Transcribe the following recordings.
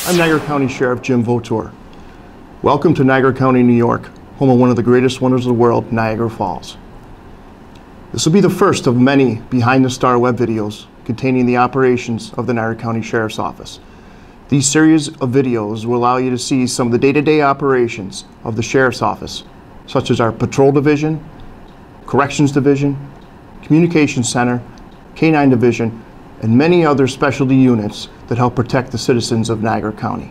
I'm Niagara County Sheriff Jim Vautour. Welcome to Niagara County, New York, home of one of the greatest wonders of the world, Niagara Falls. This will be the first of many Behind the Star web videos containing the operations of the Niagara County Sheriff's Office. These series of videos will allow you to see some of the day-to-day operations of the Sheriff's Office, such as our Patrol Division, Corrections Division, Communications Center, K-9 Division, and many other specialty units that help protect the citizens of Niagara County.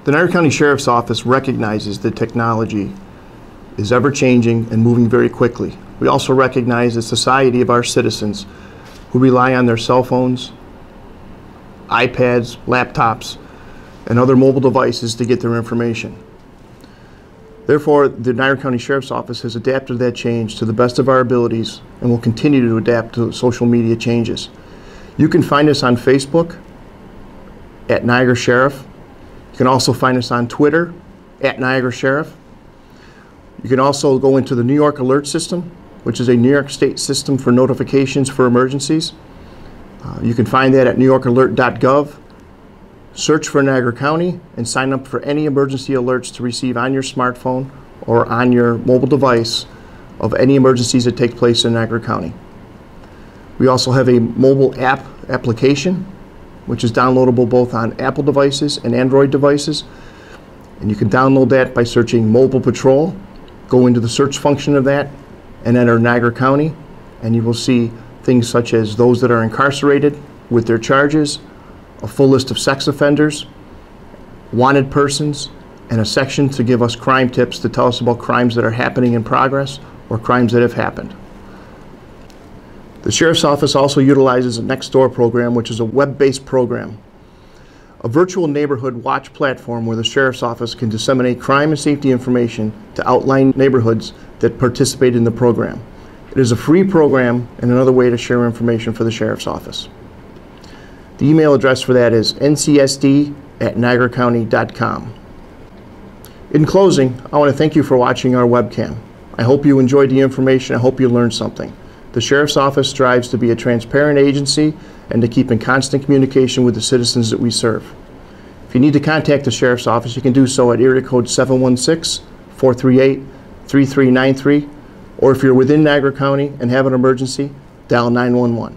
The Niagara County Sheriff's Office recognizes that technology is ever-changing and moving very quickly. We also recognize the society of our citizens who rely on their cell phones, iPads, laptops, and other mobile devices to get their information. Therefore, the Niagara County Sheriff's Office has adapted to that change to the best of our abilities and will continue to adapt to social media changes. You can find us on Facebook at Niagara Sheriff. You can also find us on Twitter at Niagara Sheriff. You can also go into the New York Alert System, which is a New York State system for notifications for emergencies. You can find that at newyorkalert.gov. Search for Niagara County and sign up for any emergency alerts to receive on your smartphone or on your mobile device of any emergencies that take place in Niagara County. We also have a mobile application, which is downloadable both on Apple devices and Android devices. And you can download that by searching Mobile Patrol. Go into the search function of that and enter Niagara County, and you will see things such as those that are incarcerated with their charges, a full list of sex offenders, wanted persons, and a section to give us crime tips to tell us about crimes that are happening in progress or crimes that have happened. The Sheriff's Office also utilizes a Nextdoor program, which is a web-based program, a virtual neighborhood watch platform where the Sheriff's Office can disseminate crime and safety information to outlying neighborhoods that participate in the program. It is a free program and another way to share information for the Sheriff's Office. The email address for that is ncsd@niagaracounty.com. In closing, I want to thank you for watching our webcam. I hope you enjoyed the information. I hope you learned something. The Sheriff's Office strives to be a transparent agency and to keep in constant communication with the citizens that we serve. If you need to contact the Sheriff's Office, you can do so at area code 716-438-3393, or if you're within Niagara County and have an emergency, dial 911.